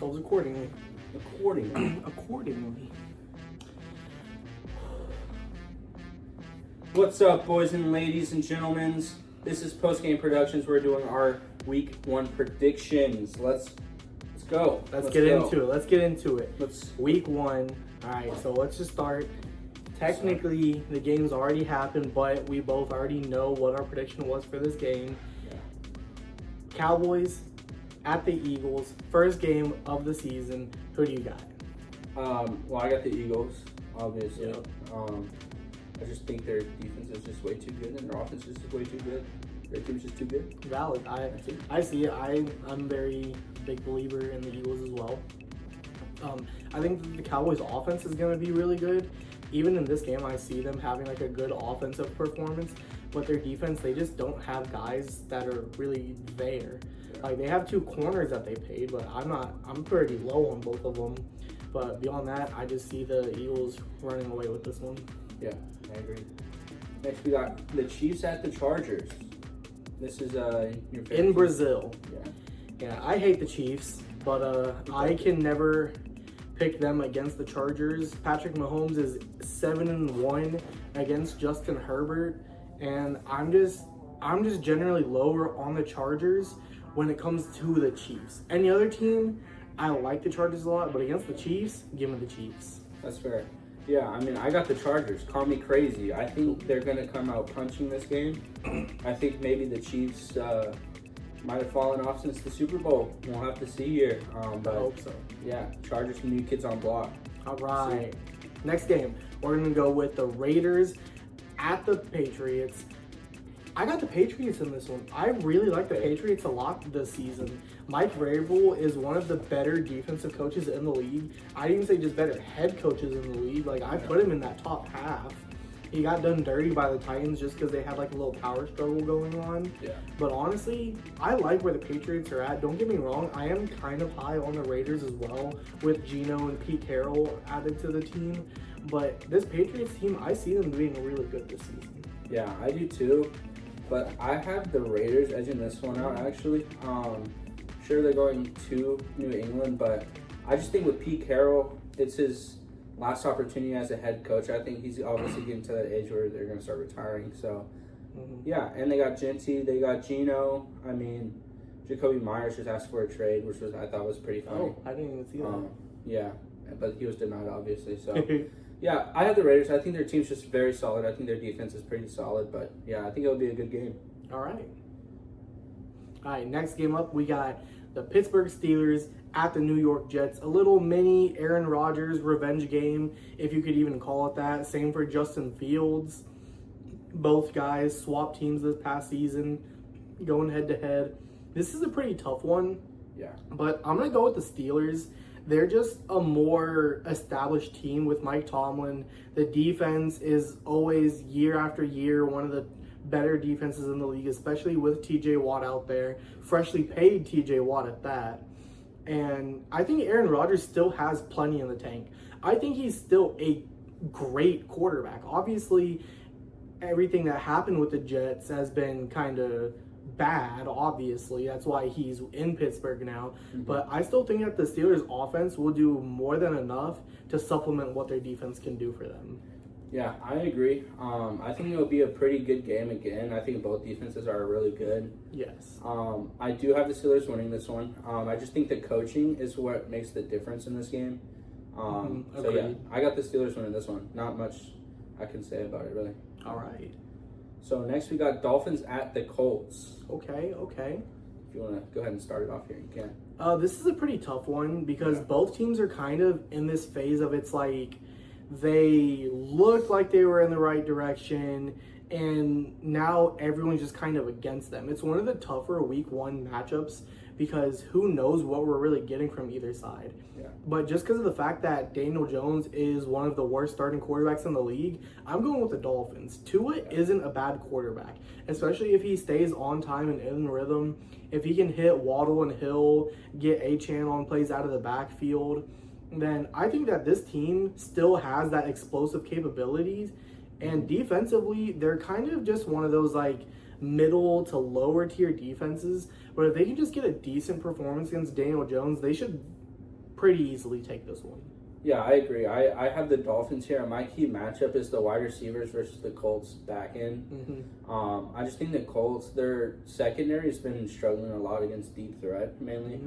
ourselves accordingly. Accordingly. What's up, boys and ladies and gentlemen? This is Postgame Productions. We're doing our Week 1 predictions. Let's go. Let's get into it. Week 1. All right, so let's just start. Technically, the game's already happened, but we both already know what our prediction was for this game. Yeah. Cowboys at the Eagles. First game of the season. Who do you got? Well, I got the Eagles, obviously. Yep. I just think their defense is just way too good, and their offense is just way too good. Their team's just too good. Valid. I see it. I'm very big believer in the Eagles as well. I think that the Cowboys' offense is going to be really good. Even in this game, I see them having like a good offensive performance, but their defense, they just don't have guys that are really there. Yeah. Like, they have 2 corners that they paid, but I'm pretty low on both of them. But beyond that, I just see the Eagles running away with this one. Yeah, I agree. Next, we got the Chiefs at the Chargers. This is your favorite in team. Brazil. Yeah. I hate the Chiefs, but I can never pick them against the Chargers. Patrick Mahomes is 7-1 against Justin Herbert, and I'm just generally lower on the Chargers when it comes to the Chiefs. Any other team, I like the Chargers a lot, but against the Chiefs, give me the Chiefs. That's fair. Yeah, I mean, I got the Chargers. Call me crazy. I think they're going to come out punching this game. I think maybe the Chiefs might have fallen off since the Super Bowl. We'll have to see here. But I hope so. Yeah, Chargers from New Kids on Block. All right. Next game, we're going to go with the Raiders at the Patriots. I got the Patriots in this one. I really like the Patriots a lot this season. Mike Vrabel is one of the better defensive coaches in the league. I'd even say just better head coaches in the league. Like, I put him in that top half. He got done dirty by the Titans just because they had like a little power struggle going on. Yeah. But honestly, I like where the Patriots are at. Don't get me wrong, I am kind of high on the Raiders as well with Geno and Pete Carroll added to the team. But this Patriots team, I see them being really good this season. Yeah, I do too. But I have the Raiders edging this one out, actually. Sure, they're going to New England, but I just think with Pete Carroll, it's his last opportunity as a head coach. I think he's obviously getting to that age where they're going to start retiring. So, yeah, and they got Genty, they got Geno. I mean, Jacoby Myers just asked for a trade, which I thought was pretty funny. Oh, I didn't even see that. Yeah, but he was denied, obviously. So, yeah, I have the Raiders. I think their team's just very solid. I think their defense is pretty solid. But, yeah, I think it'll be a good game. All right, next game up, we got the Pittsburgh Steelers at the New York Jets. A little mini Aaron Rodgers revenge game, if you could even call it that. Same for Justin Fields. Both guys swapped teams this past season, going head-to-head. This is a pretty tough one. Yeah. But I'm going to go with the Steelers. They're just a more established team with Mike Tomlin. The defense is always, year after year, one of the better defenses in the league, especially with TJ Watt out there. Freshly paid TJ Watt at that. And I think Aaron Rodgers still has plenty in the tank. I think he's still a great quarterback. Obviously, everything that happened with the Jets has been kind of bad, obviously. That's why he's in Pittsburgh now. But I still think that the Steelers' offense will do more than enough to supplement what their defense can do for them. Yeah, I agree. I think it'll be a pretty good game again. I think both defenses are really good. Yes. I do have the Steelers winning this one. I just think the coaching is what makes the difference in this game. So, yeah, I got the Steelers winning this one. Not much I can say about it, really. All right. So, next we got Dolphins at the Colts. Okay. If you want to go ahead and start it off here, you can. This is a pretty tough one because both teams are kind of in this phase of it's like they looked like they were in the right direction, and now everyone's just kind of against them. It's one of the tougher week 1 matchups because who knows what we're really getting from either side. Yeah. But just because of the fact that Daniel Jones is one of the worst starting quarterbacks in the league, I'm going with the Dolphins. Tua isn't a bad quarterback, especially if he stays on time and in rhythm. If he can hit Waddle and Hill, get A-Chan on plays out of the backfield, then I think that this team still has that explosive capabilities. And defensively, they're kind of just one of those like middle to lower tier defenses. But if they can just get a decent performance against Daniel Jones, they should pretty easily take this one. Yeah, I agree. I have the Dolphins here, and my key matchup is the wide receivers versus the Colts back end. I just think the Colts, their secondary has been struggling a lot against deep threat, mainly.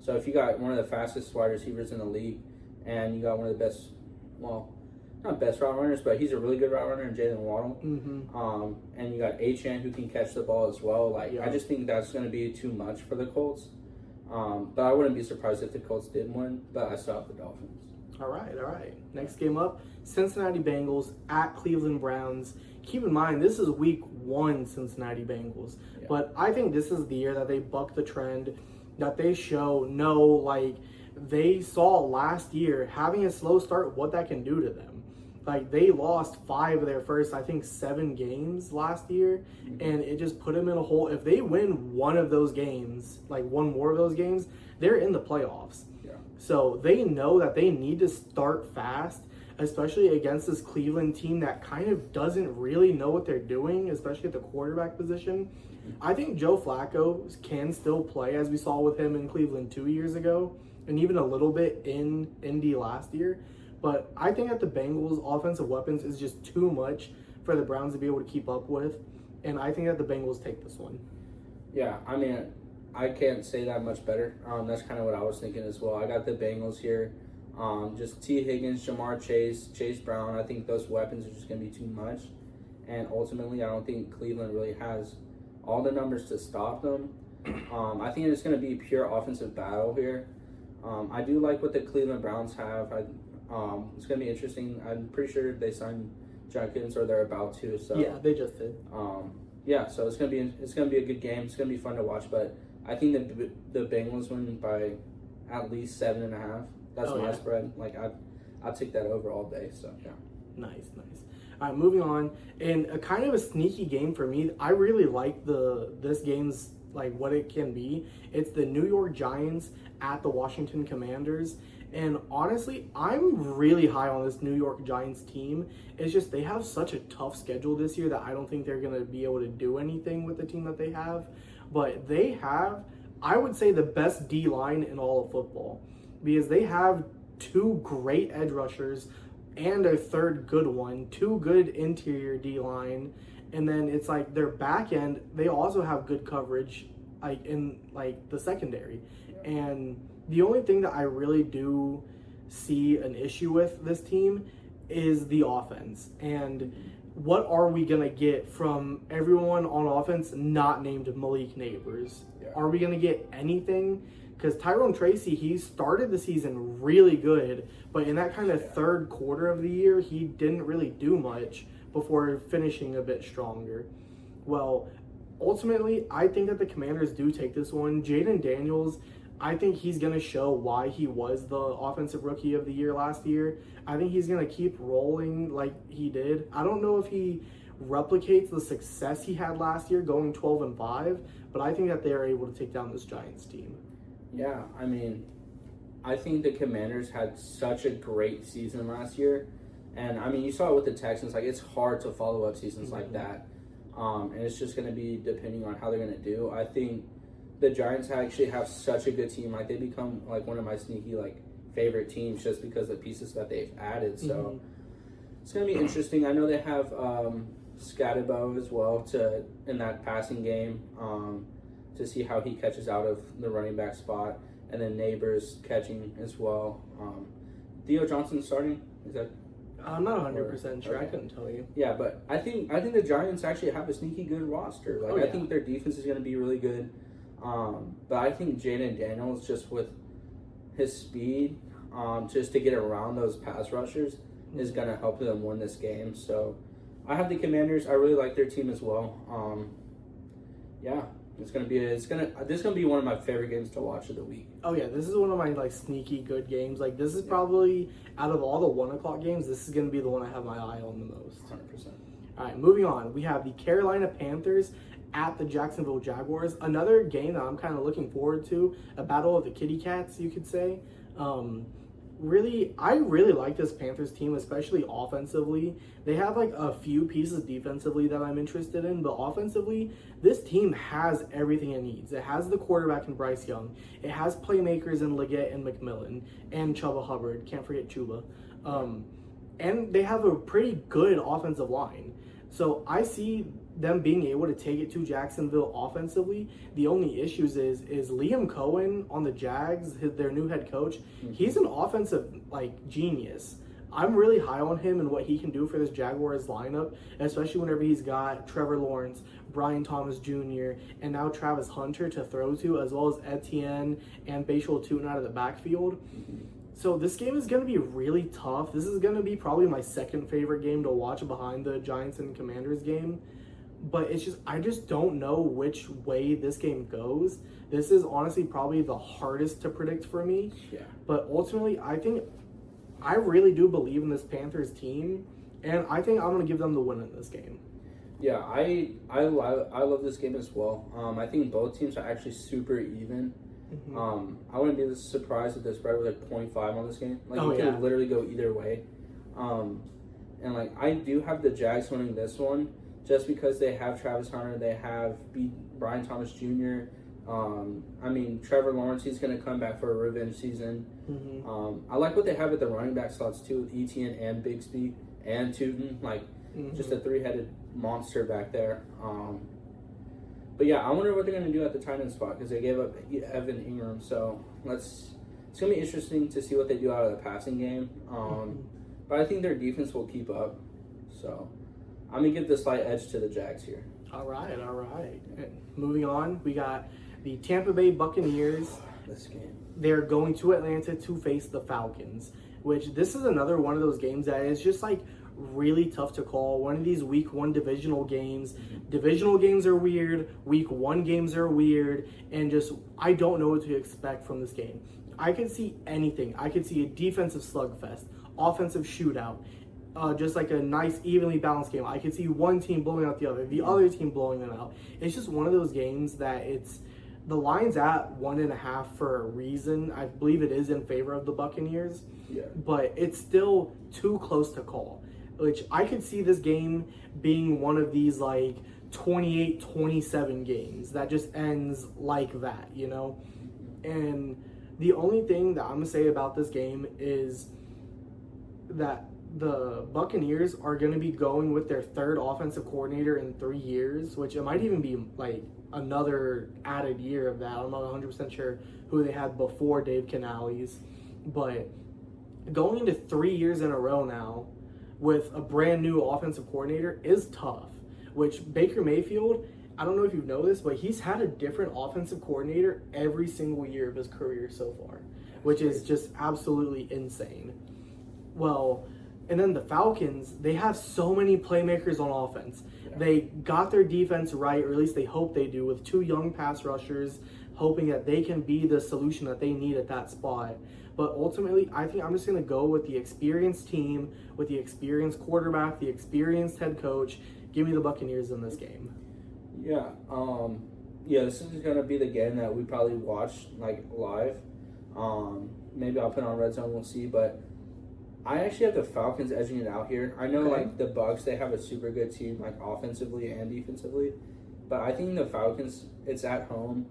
So if you got one of the fastest wide receivers in the league, and you got one of the best, well, not best route runners, but he's a really good route runner in Jalen Waddle. And you got Achane who can catch the ball as well. I just think that's going to be too much for the Colts. But I wouldn't be surprised if the Colts did win, but I still have the Dolphins. All right. Next game up, Cincinnati Bengals at Cleveland Browns. Keep in mind, this is week 1 Cincinnati Bengals. Yeah. But I think this is the year that they buck the trend, that they show, they saw last year, having a slow start, what that can do to them. They lost 5 of their first, 7 games last year, and it just put them in a hole. If they win one of those games, one more of those games, they're in the playoffs. Yeah. So they know that they need to start fast, especially against this Cleveland team that kind of doesn't really know what they're doing, especially at the quarterback position. I think Joe Flacco can still play, as we saw with him in Cleveland 2 years ago, and even a little bit in Indy last year. But I think that the Bengals' offensive weapons is just too much for the Browns to be able to keep up with. And I think that the Bengals take this one. Yeah, I mean, I can't say that much better. That's kind of what I was thinking as well. I got the Bengals here. Just T. Higgins, Jamar Chase, Chase Brown. I think those weapons are just going to be too much. And ultimately, I don't think Cleveland really has all the numbers to stop them. I think it's going to be a pure offensive battle here. I do like what the Cleveland Browns have. It's going to be interesting. I'm pretty sure they signed Jenkins, or they're about to. So yeah, they just did. So it's going to be a good game. It's going to be fun to watch. But I think the Bengals win by at least 7.5. That's my spread. I'll take that over all day. So yeah. Nice. All right, moving on. In a kind of a sneaky game for me, I really like this game's what it can be. It's the New York Giants at the Washington Commanders. And honestly, I'm really high on this New York Giants team. It's just they have such a tough schedule this year that I don't think they're going to be able to do anything with the team that they have. But they have, I would say, the best D-line in all of football, because they have 2 great edge rushers and a third good one, 2 good interior D-line. And then it's their back end, they also have good coverage in the secondary. And the only thing that I really do see an issue with this team is the offense. And what are we going to get from everyone on offense not named Malik Neighbors? Yeah. Are we going to get anything? Because Tyrone Tracy, he started the season really good, but in that kind of third quarter of the year, he didn't really do much before finishing a bit stronger. Well, ultimately, I think that the Commanders do take this one. Jaden Daniels, I think he's going to show why he was the Offensive Rookie of the Year last year. I think he's going to keep rolling like he did. I don't know if he replicates the success he had last year going 12-5, but I think that they are able to take down this Giants team. Yeah, I mean, I think the Commanders had such a great season last year. And, I mean, you saw it with the Texans. It's hard to follow up seasons like that. And it's just going to be depending on how they're going to do. I think the Giants actually have such a good team. They become, one of my sneaky, favorite teams just because of the pieces that they've added. So it's going to be interesting. I know they have Scatterbo as well in that passing game to see how he catches out of the running back spot. And then Neighbors catching as well. Theo Johnson starting? Is that... I'm not 100% sure. Okay. I couldn't tell you. Yeah, but I think the Giants actually have a sneaky good roster. I think their defense is going to be really good. But I think Jaden Daniels, just with his speed, just to get around those pass rushers, is going to help them win this game. So I have the Commanders. I really like their team as well. This is gonna be one of my favorite games to watch of the week. Oh yeah, this is one of my sneaky good games. This is probably, out of all the 1:00 games, this is gonna be the one I have my eye on the most. 100%. All right, moving on. We have the Carolina Panthers at the Jacksonville Jaguars. Another game that I'm kind of looking forward to. A battle of the kitty cats, you could say. I really like this Panthers team, especially offensively. They have like a few pieces defensively that I'm interested in, but offensively, this team has everything it needs. It has the quarterback in Bryce Young. It has playmakers in Leggett and McMillan and Chuba Hubbard. Can't forget Chuba. And they have a pretty good offensive line. So I see them being able to take it to Jacksonville offensively. The only issues is Liam Cohen on the Jags, their new head coach. He's an offensive genius. I'm really high on him and what he can do for this Jaguars lineup, especially whenever he's got Trevor Lawrence, Brian Thomas Jr., and now Travis Hunter to throw to, as well as Etienne and Bashal Tootin out of the backfield. So this game is going to be really tough. This is going to be probably my second favorite game to watch behind the Giants and Commanders game. But I just don't know which way this game goes. This is honestly probably the hardest to predict for me. Yeah. But ultimately, I really do believe in this Panthers team, and I think I'm going to give them the win in this game. Yeah, I love this game as well. I think both teams are actually super even. I wouldn't be surprised if the spread was 0.5 on this game. It could literally go either way. And I do have the Jags winning this one just because they have Travis Hunter, they have Brian Thomas Jr. Trevor Lawrence, he's going to come back for a revenge season. I like what they have at the running back slots too, with Etienne and Bigsby and Tootin, just a three-headed monster back there. But yeah, I wonder what they're going to do at the tight end spot because they gave up Evan Ingram. So it's going to be interesting to see what they do out of the passing game. But I think their defense will keep up. So I'm going to give the slight edge to the Jags here. All right. And moving on, we got the Tampa Bay Buccaneers. This game. They're going to Atlanta to face the Falcons, which this is another one of those games that is just really tough to call. One of these week 1 divisional games. Divisional games are weird. Week 1 games are weird. And I don't know what to expect from this game. I could see anything. I could see a defensive slugfest, offensive shootout, just a nice evenly balanced game. I could see one team blowing out the other team blowing them out. It's just one of those games that the line's at 1.5 for a reason. I believe it is in favor of the Buccaneers. Yeah. But it's still too close to call. Which I could see this game being one of these 28-27 games that just ends like that, And the only thing that I'm going to say about this game is that the Buccaneers are going to be going with their third offensive coordinator in 3 years, which it might even be another added year of that. I'm not 100% sure who they had before Dave Canales, but going into 3 years in a row now with a brand new offensive coordinator is tough, which Baker Mayfield, I don't know if you know this, but he's had a different offensive coordinator every single year of his career so far, which is just absolutely insane. Well, and then the Falcons, they have so many playmakers on offense. Yeah. They got their defense right, or at least they hope they do, with 2 young pass rushers, hoping that they can be the solution that they need at that spot. But ultimately, I think I'm just going to go with the experienced team, with the experienced quarterback, the experienced head coach. Give me the Buccaneers in this game. Yeah. This is going to be the game that we probably watch live. Maybe I'll put on Red Zone, we'll see. But I actually have the Falcons edging it out here. I know the Bucs, they have a super good team offensively and defensively. But I think the Falcons, it's at home.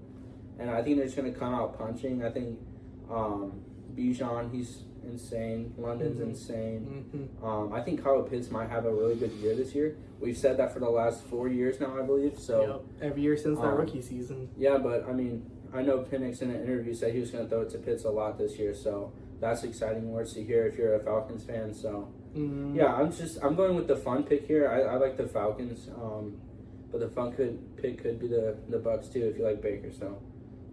And I think they're just going to come out punching. I think Bijan, he's insane. London's insane. I think Kyle Pitts might have a really good year this year. We've said that for the last 4 years now, I believe. So every year since that rookie season. Yeah, but I know Penix in an interview said he was going to throw it to Pitts a lot this year. So that's exciting words to hear if you're a Falcons fan. So I'm going with the fun pick here. I like the Falcons. But the fun pick could be the Bucs too if you like Baker. So.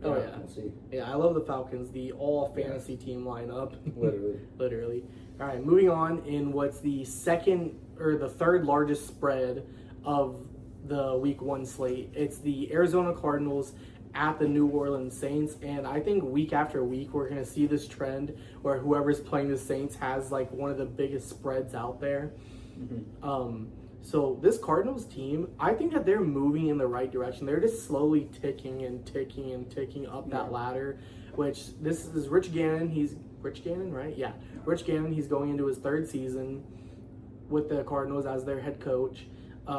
We'll see. Yeah, I love the Falcons, the all-fantasy team lineup. Literally. All right, moving on in what's the third largest spread of the Week 1 slate. It's the Arizona Cardinals at the New Orleans Saints, and I think week after week we're going to see this trend where whoever's playing the Saints has one of the biggest spreads out there. So this Cardinals team, I think that they're moving in the right direction. They're just slowly ticking up that ladder, which this is Rich Gannon. He's Rich Gannon, right? Yeah. Rich Gannon, he's going into his 3rd season with the Cardinals as their head coach.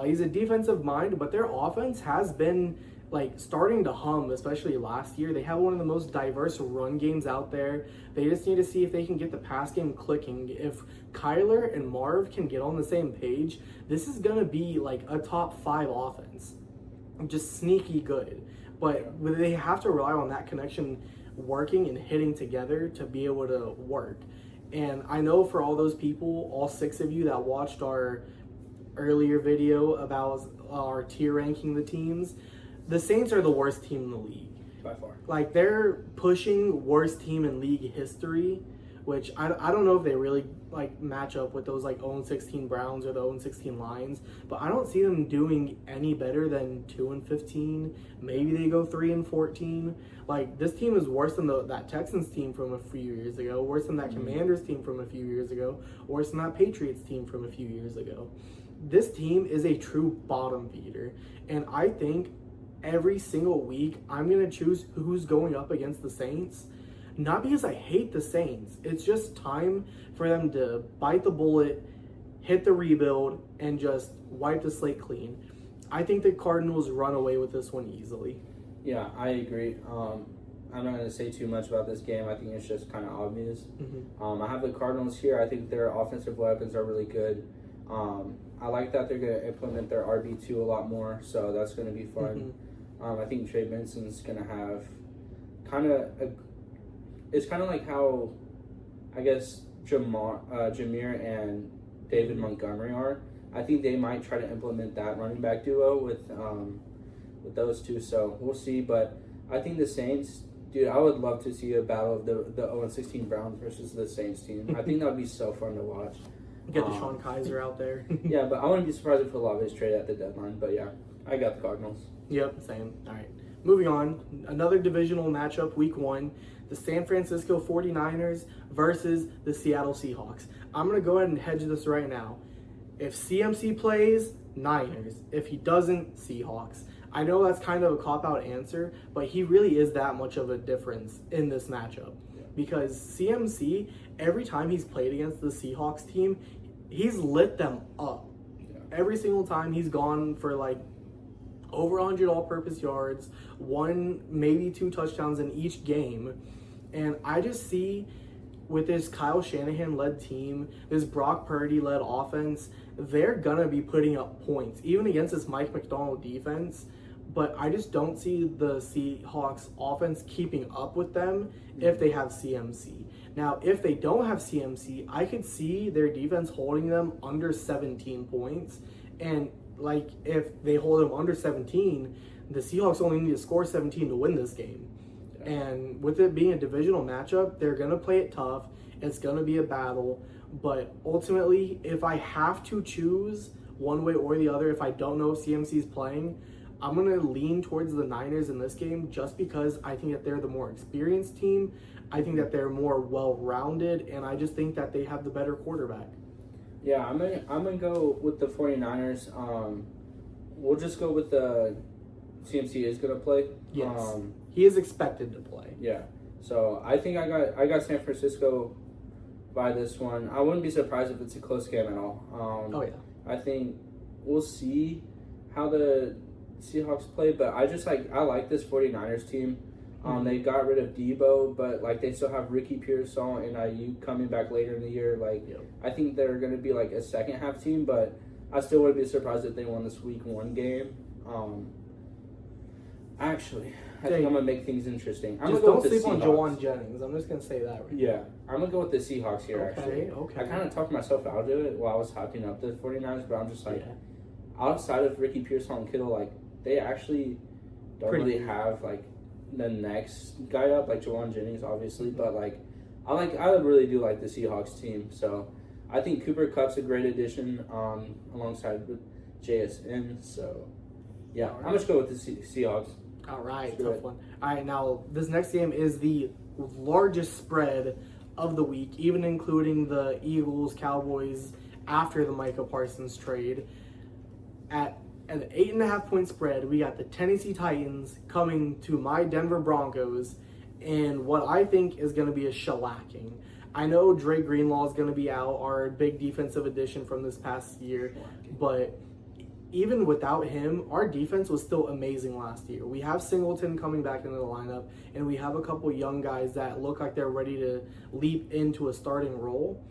He's a defensive mind, but their offense has been like starting to hum, especially last year. They have one of the most diverse run games out there. They just need to see if they can get the pass game clicking. If Kyler and Marv can get on the same page, this is going to be like a top 5 offense. Just sneaky good. But they have to rely on that connection working and hitting together to be able to work. And I know for all those people, all 6 of you that watched our earlier video about our tier ranking the teams, the Saints are the worst team in the league. By far. Like, they're pushing worst team in league history, which I don't know if they really like match up with those like 0-16 Browns or the 0-16 Lions, but I don't see them doing any better than 2-15. Maybe they go 3-14. Like, this team is worse than that Texans team from a few years ago, worse than that Commanders team from a few years ago, worse than that Patriots team from a few years ago. This team is a true bottom feeder, and I think every single week I'm going to choose who's going up against the Saints. Not because I hate the Saints. It's just time for them to bite the bullet, hit the rebuild, and just wipe the slate clean. I think the Cardinals run away with this one easily. Yeah, I agree. I'm not going to say too much about this game. I think it's just kind of obvious. I have the Cardinals here. I think their offensive weapons are really good. I like that they're going to implement their RB2 a lot more, so that's going to be fun. I think Trey Benson's going to have it's kind of like how, I guess, Jameer and David Montgomery are. I think they might try to implement that running back duo with those two, so we'll see. But I think the Saints, dude, I would love to see a battle of the 0-16 Browns versus the Saints team. I think that would be so fun to watch. Get the Sean Kaiser out there. Yeah, but I wouldn't be surprised if Olave's traded at the deadline. But yeah, I got the Cardinals. Yep, same. All right. Moving on. Another divisional matchup, week 1. The San Francisco 49ers versus the Seattle Seahawks. I'm going to go ahead and hedge this right now. If CMC plays, Niners. If he doesn't, Seahawks. I know that's kind of a cop-out answer, but he really is that much of a difference in this matchup. Because CMC, every time he's played against the Seahawks team, he's lit them up. Every single time he's gone for like over 100 all-purpose yards, 1, maybe 2 touchdowns in each game. And I just see with this Kyle Shanahan-led team, this Brock Purdy-led offense, they're going to be putting up points, even against this Mike McDonald defense. But I just don't see the Seahawks offense keeping up with them if they have CMC. Now, if they don't have CMC, I could see their defense holding them under 17 points. And like, if they hold them under 17, the Seahawks only need to score 17 to win this game. And with it being a divisional matchup, they're going to play it tough. It's going to be a battle. But ultimately, if I have to choose one way or the other, if I don't know if CMC is playing, I'm going to lean towards the Niners in this game just because I think that they're the more experienced team. I think that they're more well-rounded, and I just think that they have the better quarterback. Yeah, I'm gonna go with the 49ers. We'll just go with the CMC is going to play. Yes, he is expected to play. Yeah, so I think I got San Francisco by this one. I wouldn't be surprised if it's a close game at all. Oh, yeah. I think we'll see how the Seahawks play, but I like this 49ers team. They got rid of Debo, but like they still have Ricky Pearsall and IU coming back later in the year. Like, I think they're going to be like a second half team, but I still wouldn't be surprised if they won this week 1 game. Actually, I think I'm gonna make things interesting. Just don't sleep on Jawan Jennings. I'm just gonna say that right now. I'm gonna go with the Seahawks here. Okay. I kind of talked myself out of it while I was hyping up the 49ers, but I'm just like, outside of Ricky Pearsall and Kittle, like they actually don't really have like the next guy up, like Jawan Jennings, obviously, but like I really do like the Seahawks team. So I think Cooper Kupp's a great addition alongside with JSN. So yeah, I'm gonna go with the Seahawks. All right, tough one. All right, now this next game is the largest spread of the week, even including the Eagles, Cowboys after the Micah Parsons trade. At an 8.5 point spread, we got the Tennessee Titans coming to my Denver Broncos, and what I think is going to be a shellacking. I know Dre Greenlaw is going to be out, our big defensive addition from this past year, but even without him, our defense was still amazing last year. We have Singleton coming back into the lineup, and we have a couple young guys that look like they're ready to leap into a starting role.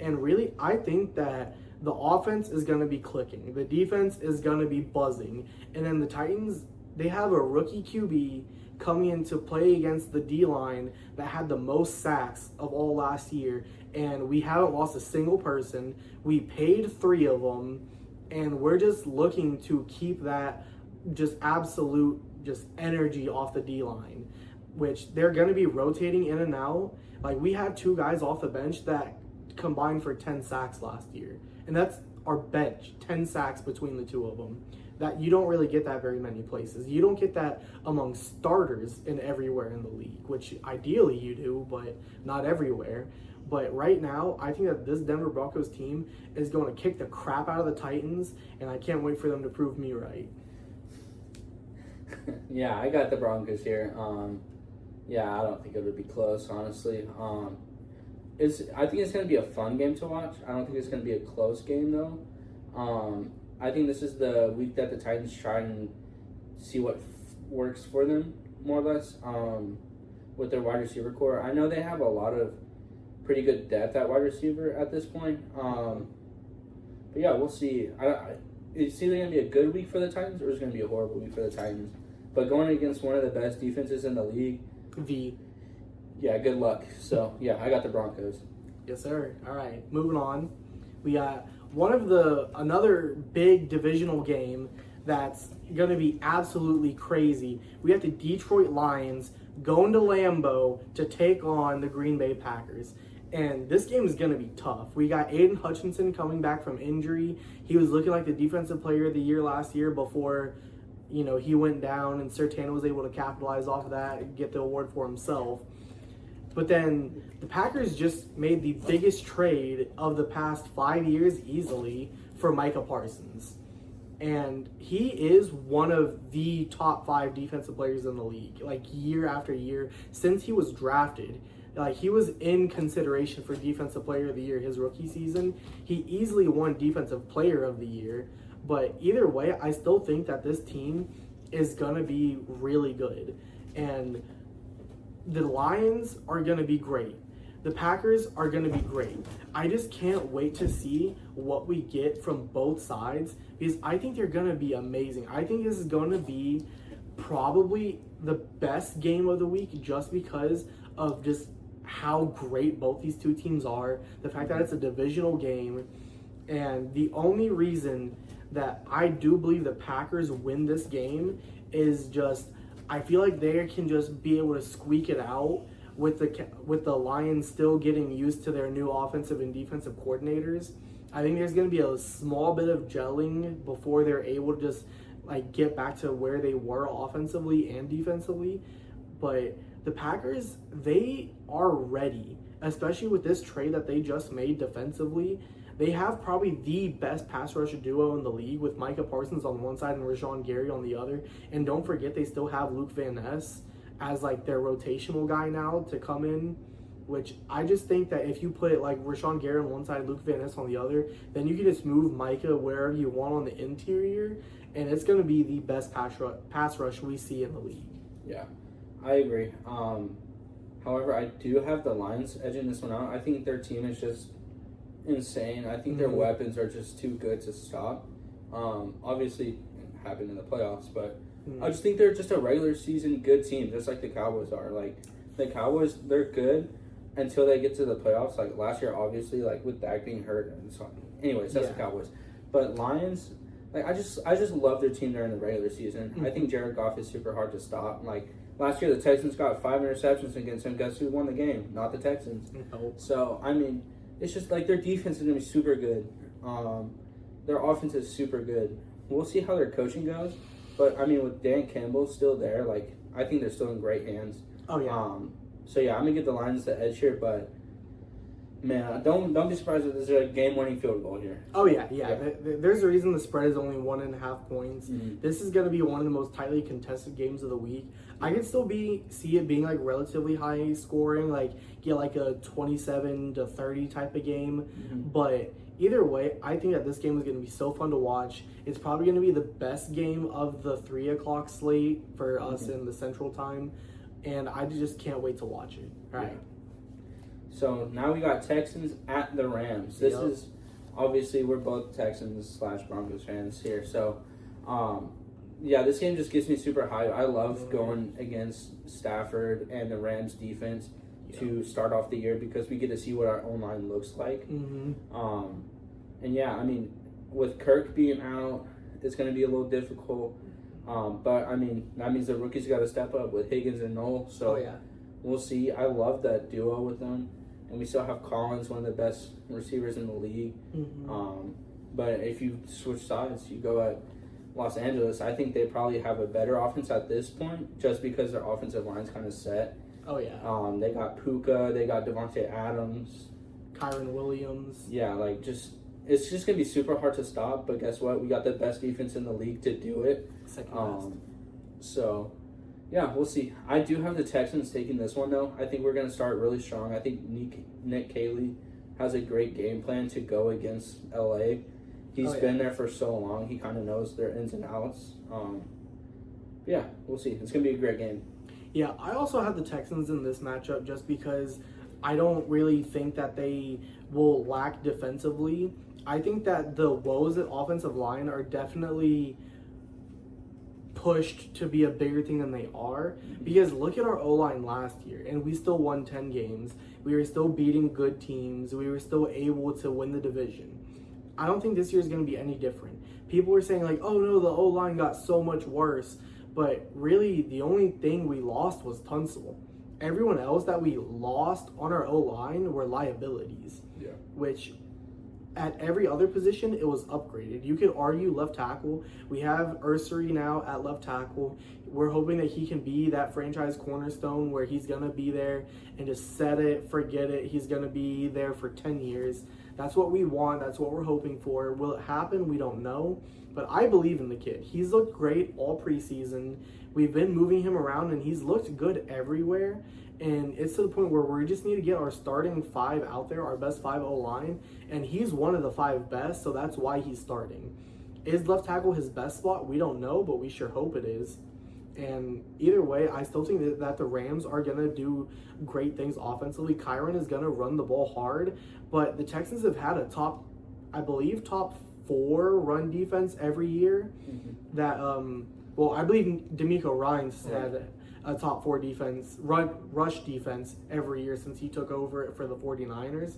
And really, I think that the offense is going to be clicking. The defense is going to be buzzing. And then the Titans, they have a rookie QB coming into play against the D-line that had the most sacks of all last year. And we haven't lost a single person. We paid 3 of them. And we're just looking to keep that just absolute just energy off the D-line, which they're going to be rotating in and out. Like, we had 2 guys off the bench that combined for 10 sacks last year. And that's our bench, 10 sacks between the 2 of them. That you don't really get that very many places. You don't get that among starters in everywhere in the league, which ideally you do, but not everywhere. But right now, I think that this Denver Broncos team is going to kick the crap out of the Titans, and I can't wait for them to prove me right. Yeah, I got the Broncos here. Yeah, I don't think it would be close, honestly. I think it's going to be a fun game to watch. I don't think it's going to be a close game, though. I think this is the week that the Titans try and see what works for them, more or less, with their wide receiver core. I know they have a lot of pretty good depth at wide receiver at this point. But yeah, we'll see. It's either going to be a good week for the Titans or it's going to be a horrible week for the Titans. But going against one of the best defenses in the league, yeah, good luck. So, yeah, I got the Broncos. Yes, sir. All right, moving on. We got another big divisional game that's going to be absolutely crazy. We have the Detroit Lions going to Lambeau to take on the Green Bay Packers. And this game is going to be tough. We got Aiden Hutchinson coming back from injury. He was looking like the defensive player of the year last year before, he went down and Surtain was able to capitalize off of that and get the award for himself. But then the Packers just made the biggest trade of the past 5 years easily for Micah Parsons. And he is one of the top 5 defensive players in the league, like year after year, since he was drafted. Like, he was in consideration for Defensive Player of the Year his rookie season. He easily won Defensive Player of the Year. But either way, I still think that this team is going to be really good. And the Lions are going to be great. The Packers are going to be great. I just can't wait to see what we get from both sides because I think they're going to be amazing. I think this is going to be probably the best game of the week just because of just how great both these 2 teams are. The fact that it's a divisional game. And the only reason that I do believe the Packers win this game is just I feel like they can just be able to squeak it out with the Lions still getting used to their new offensive and defensive coordinators. I think there's going to be a small bit of gelling before they're able to just get back to where they were offensively and defensively. But the Packers, they are ready, especially with this trade that they just made defensively. They have probably the best pass rush duo in the league with Micah Parsons on one side and Rashawn Gary on the other. And don't forget, they still have Luke Van Ness as their rotational guy now to come in, which I just think that if you put Rashawn Gary on one side, Luke Van Ness on the other, then you can just move Micah wherever you want on the interior, and it's going to be the best pass rush we see in the league. Yeah, I agree. However, I do have the Lions edging this one out. I think their team is just insane. I think their weapons are just too good to stop. Obviously, it happened in the playoffs, but I just think they're just a regular season good team, just like the Cowboys are. The Cowboys, they're good until they get to the playoffs. Last year, obviously, with Dak being hurt and so on. Anyways, that's the Cowboys. But Lions, I just love their team during the regular season. I think Jared Goff is super hard to stop. Last year, the Texans got 5 interceptions against him. Guess who won the game? Not the Texans. No. So, I mean, it's just their defense is going to be super good. Their offense is super good. We'll see how their coaching goes. But, I mean, with Dan Campbell still there, I think they're still in great hands. Oh, yeah. So, yeah, I'm going to give the Lions the edge here. But, Man, don't be surprised if there's a game-winning field goal here. Oh, yeah. There's a reason the spread is only 1.5 points. Mm-hmm. This is going to be one of the most tightly contested games of the week. I can still see it being, like, relatively high scoring, like, get, like, a 27-30 type of game. Mm-hmm. But either way, I think that this game is going to be so fun to watch. It's probably going to be the best game of the 3 o'clock slate for us in the Central Time. And I just can't wait to watch it. All right. Yeah. So now we got Texans at the Rams. This is obviously we're both Texans/Broncos fans here. So, yeah, this game just gets me super high. I love going against Stafford and the Rams defense to start off the year because we get to see what our own line looks like. Mm-hmm. And yeah, I mean, with Kirk being out, it's going to be a little difficult. But I mean, that means the rookies got to step up with Higgins and Knoll. So we'll see. I love that duo with them. And we still have Collins, one of the best receivers in the league. Mm-hmm. But if you switch sides, you go at Los Angeles, I think they probably have a better offense at this point just because their offensive line's kind of set. Oh, yeah. They got Puka, they got Devontae Adams. Kyron Williams. Yeah, like it's just going to be super hard to stop. But guess what? We got the best defense in the league to do it. Second best. So, yeah, we'll see. I do have the Texans taking this one, though. I think we're going to start really strong. I think Nick Caley has a great game plan to go against L.A. He's been there for so long. He kind of knows their ins and outs. Yeah, we'll see. It's going to be a great game. Yeah, I also have the Texans in this matchup just because I don't really think that they will lack defensively. I think that the woes at offensive line are definitely pushed to be a bigger thing than they are, because look at our O-line last year and we still won 10 games. We were still beating good teams. We were still able to win the division. I don't think this year is going to be any different. People were saying like, oh no, the O-line got so much worse, but really the only thing we lost was Tunsil. Everyone else that we lost on our O-line were liabilities, which at every other position, it was upgraded. You could argue left tackle. We have Ursary now at left tackle. We're hoping that he can be that franchise cornerstone where he's going to be there and just set it, forget it. He's going to be there for 10 years. That's what we want. That's what we're hoping for. Will it happen? We don't know. But I believe in the kid. He's looked great all preseason. We've been moving him around, and he's looked good everywhere. And it's to the point where we just need to get our starting 5 out there, our best 5 O-line, and he's one of the 5 best, so that's why he's starting. Is left tackle his best spot? We don't know, but we sure hope it is. And either way, I still think that the Rams are going to do great things offensively. Kyron is going to run the ball hard, but the Texans have had a top 4 run defense every year. That, I believe D'Amico Ryans had a top 4 defense, rush defense every year since he took over for the 49ers.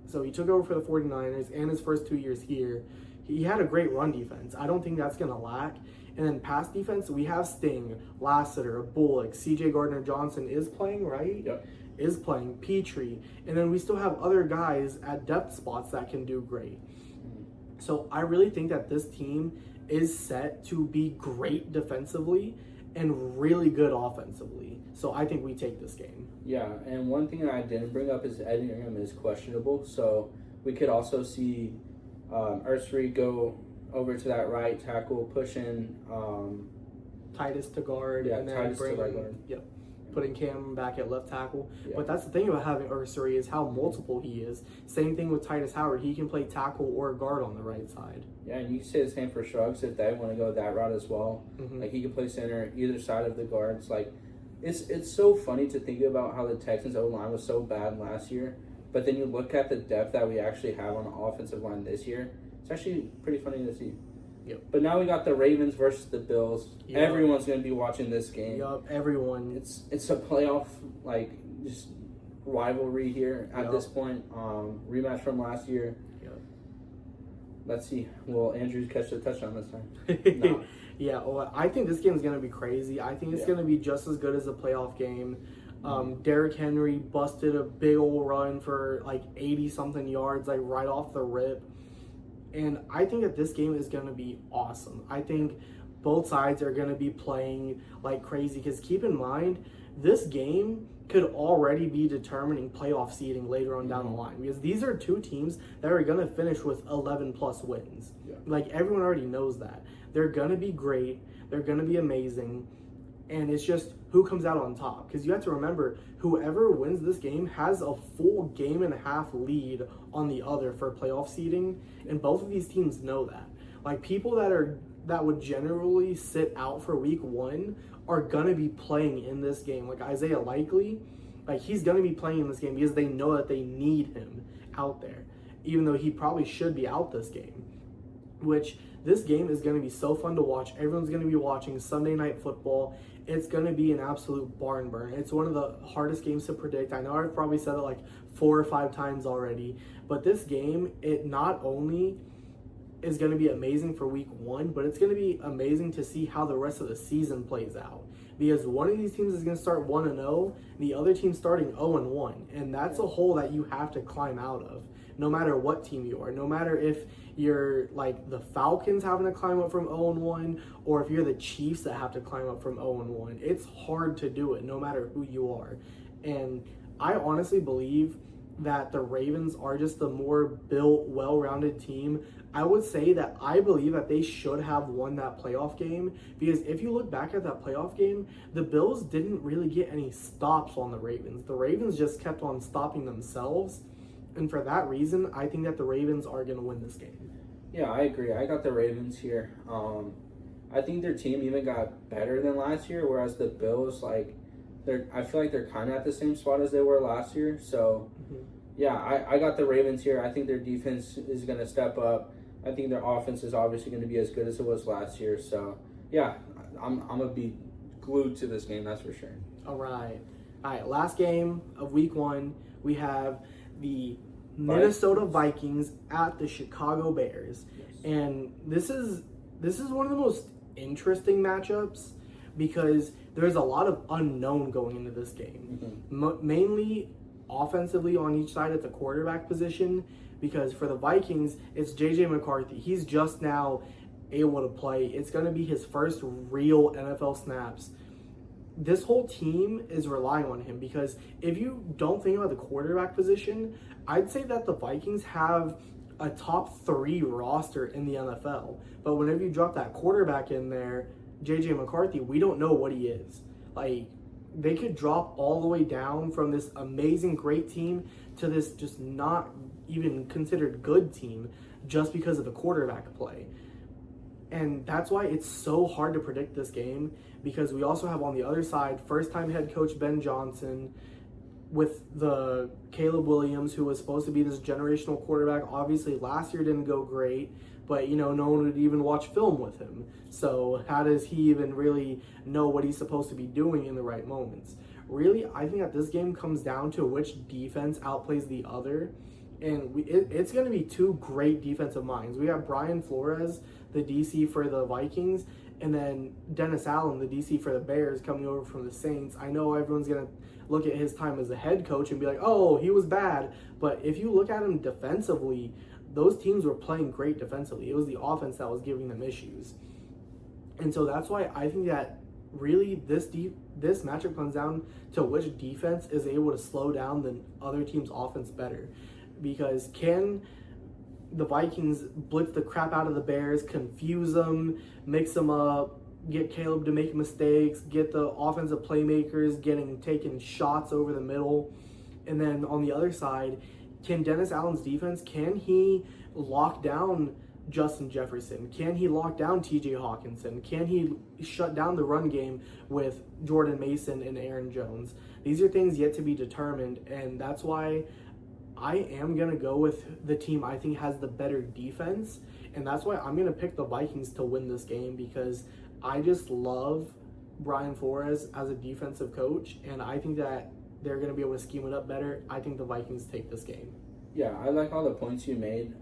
So he took over for the 49ers and his first 2 years here. He had a great run defense. I don't think that's going to lack. And then pass defense, we have Sting, Lassiter, Bullock, C.J. Gardner-Johnson is playing, right? Yep. Is playing, Petrie. And then we still have other guys at depth spots that can do great. So I really think that this team is set to be great defensively and really good offensively. So I think we take this game. Yeah, and one thing that I didn't bring up is Ed Ingram is questionable. So we could also see Ursary go over to that right tackle, push in Titus to guard, and then Titus to right guard. Yep. Putting Cam back at left tackle. Yeah. But that's the thing about having Ursary is how multiple he is. Same thing with Titus Howard. He can play tackle or guard on the right side. Yeah, and you can say the same for Shrugs if they want to go that route as well. Like he can play center either side of the guards. Like it's so funny to think about how the Texans O-line was so bad last year, but then you look at the depth that we actually have on the offensive line this year. It's actually pretty funny to see. Yep. But now we got the Ravens versus the Bills. Yep. Everyone's going to be watching this game. Yup, everyone. It's a playoff, like, just rivalry here at this point. Rematch from last year. Yep. Let's see. Will Andrews catch the touchdown this time? No. Yeah, well, I think this game is going to be crazy. I think it's going to be just as good as a playoff game. Derrick Henry busted a big old run for like 80-something yards, like right off the rip. And I think that this game is going to be awesome. I think both sides are going to be playing like crazy because keep in mind, this game could already be determining playoff seeding later on down the line, because these are two teams that are going to finish with 11 plus wins. Yeah. Like, everyone already knows that. They're going to be great. They're going to be amazing. And it's just who comes out on top. Because you have to remember, whoever wins this game has a full game and a half lead on the other for playoff seeding. And both of these teams know that. Like, people that would generally sit out for week 1 are going to be playing in this game. Like Isaiah Likely, like, he's going to be playing in this game because they know that they need him out there, even though he probably should be out this game. Which, this game is going to be so fun to watch. Everyone's going to be watching Sunday Night Football. It's going to be an absolute barn burn. It's one of the hardest games to predict. I know I've probably said it like 4 or 5 times already, but this game, it not only is going to be amazing for week 1, but it's going to be amazing to see how the rest of the season plays out. Because one of these teams is going to start 1-0, the other team starting 0-1, and that's a hole that you have to climb out of, no matter what team you are. No matter if you're like the Falcons having to climb up from 0-1, or if you're the Chiefs that have to climb up from 0-1. It's hard to do it, no matter who you are. And I honestly believe that the Ravens are just the more built, well-rounded team. I would say that I believe that they should have won that playoff game, because if you look back at that playoff game, the Bills didn't really get any stops on the Ravens. The Ravens just kept on stopping themselves, and for that reason, I think that the Ravens are going to win this game. Yeah, I agree. I got the Ravens here. I think their team even got better than last year, whereas the Bills, like, I feel like they're kind of at the same spot as they were last year. So, yeah, I got the Ravens here. I think their defense is going to step up. I think their offense is obviously going to be as good as it was last year. So, yeah, I'm going to be glued to this game, that's for sure. All right, last game of week 1, we have the Minnesota Vikings at the Chicago Bears. Yes. And this is one of the most interesting matchups, because there's a lot of unknown going into this game. Mainly offensively on each side at the quarterback position, because for the Vikings, it's J.J. McCarthy. He's just now able to play. It's going to be his first real NFL snaps. This whole team is relying on him, because if you don't think about the quarterback position, I'd say that the Vikings have a top 3 roster in the NFL. But whenever you drop that quarterback in there, J.J. McCarthy, we don't know what he is. Like, they could drop all the way down from this amazing, great team to this just not even considered good team just because of the quarterback play. And that's why it's so hard to predict this game, because we also have on the other side first-time head coach Ben Johnson with the Caleb Williams, who was supposed to be this generational quarterback. Obviously, last year didn't go great, but, no one would even watch film with him. So how does he even really know what he's supposed to be doing in the right moments? Really, I think that this game comes down to which defense outplays the other. And it's going to be 2 great defensive minds. We have Brian Flores, the DC for the Vikings, and then Dennis Allen, the DC for the Bears, coming over from the Saints. I know everyone's going to look at his time as a head coach and be like, oh, he was bad. But if you look at him defensively, those teams were playing great defensively. It was the offense that was giving them issues. And so that's why I think that really this matchup comes down to which defense is able to slow down the other team's offense better. Because can the Vikings blitz the crap out of the Bears, confuse them, mix them up, get Caleb to make mistakes, get the offensive playmakers taking shots over the middle? And then on the other side, can Dennis Allen's defense, can he lock down Justin Jefferson? Can he lock down TJ Hawkinson? Can he shut down the run game with Jordan Mason and Aaron Jones? These are things yet to be determined, and that's why I am going to go with the team I think has the better defense, and that's why I'm going to pick the Vikings to win this game, because I just love Brian Flores as a defensive coach, and I think that they're going to be able to scheme it up better. I think the Vikings take this game. Yeah, I like all the points you made.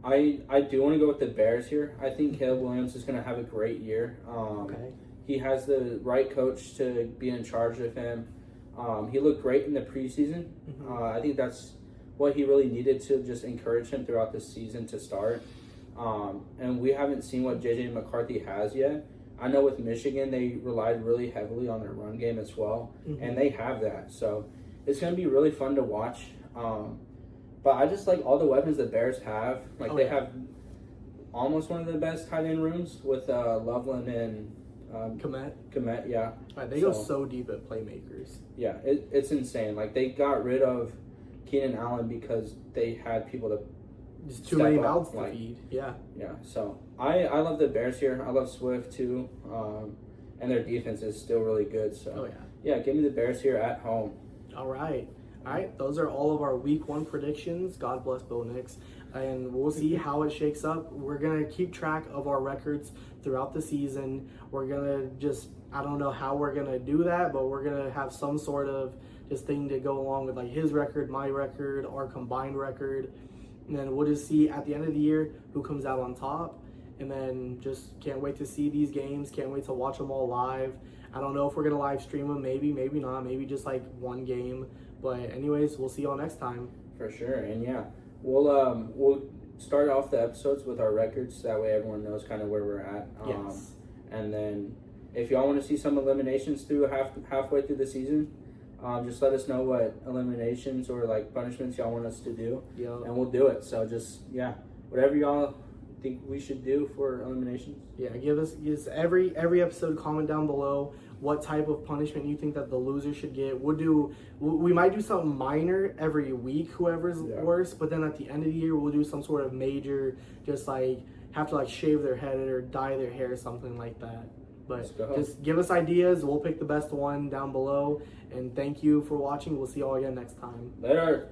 I do want to go with the Bears here. I think Caleb Williams is going to have a great year. Okay. He has the right coach to be in charge of him. He looked great in the preseason. I think that's what he really needed to just encourage him throughout the season to start. And we haven't seen what J.J. McCarthy has yet. I know with Michigan, they relied really heavily on their run game as well, and they have that. So it's going to be really fun to watch. But I just like all the weapons the Bears have. Like they have almost one of the best tight end rooms with Loveland and Komet, yeah. They go so deep at playmakers. Yeah, it's insane. Like they got rid of Keenan Allen because they had people to just too many mouths to feed. Yeah. Yeah. So I love the Bears here. I love Swift too, and their defense is still really good. So yeah, give me the Bears here at home. All right. Those are all of our Week 1 predictions. God bless Bo Nix. And we'll see how it shakes up. We're going to keep track of our records throughout the season. We're going to just, I don't know how we're going to do that, but we're going to have some sort of just thing to go along with like his record, my record, our combined record. And then we'll just see at the end of the year who comes out on top. And then just can't wait to see these games. Can't wait to watch them all live. I don't know if we're going to live stream them. Maybe, maybe not. Maybe just like one game. But anyways, we'll see y'all next time. For sure. And yeah, we'll start off the episodes with our records. That way everyone knows kind of where we're at. Yes. And then if y'all want to see some eliminations through halfway through the season, just let us know what eliminations or like punishments y'all want us to do. Yep. And we'll do it. So just, whatever y'all think we should do for eliminations. Yeah, give us every episode, comment down below what type of punishment you think that the loser should get. We might do something minor every week, whoever's worse, but then at the end of the year we'll do some sort of major, just like have to like shave their head or dye their hair, something like that. But just give us ideas. We'll pick the best one down below. And thank you for watching. We'll see y'all again next time. Later.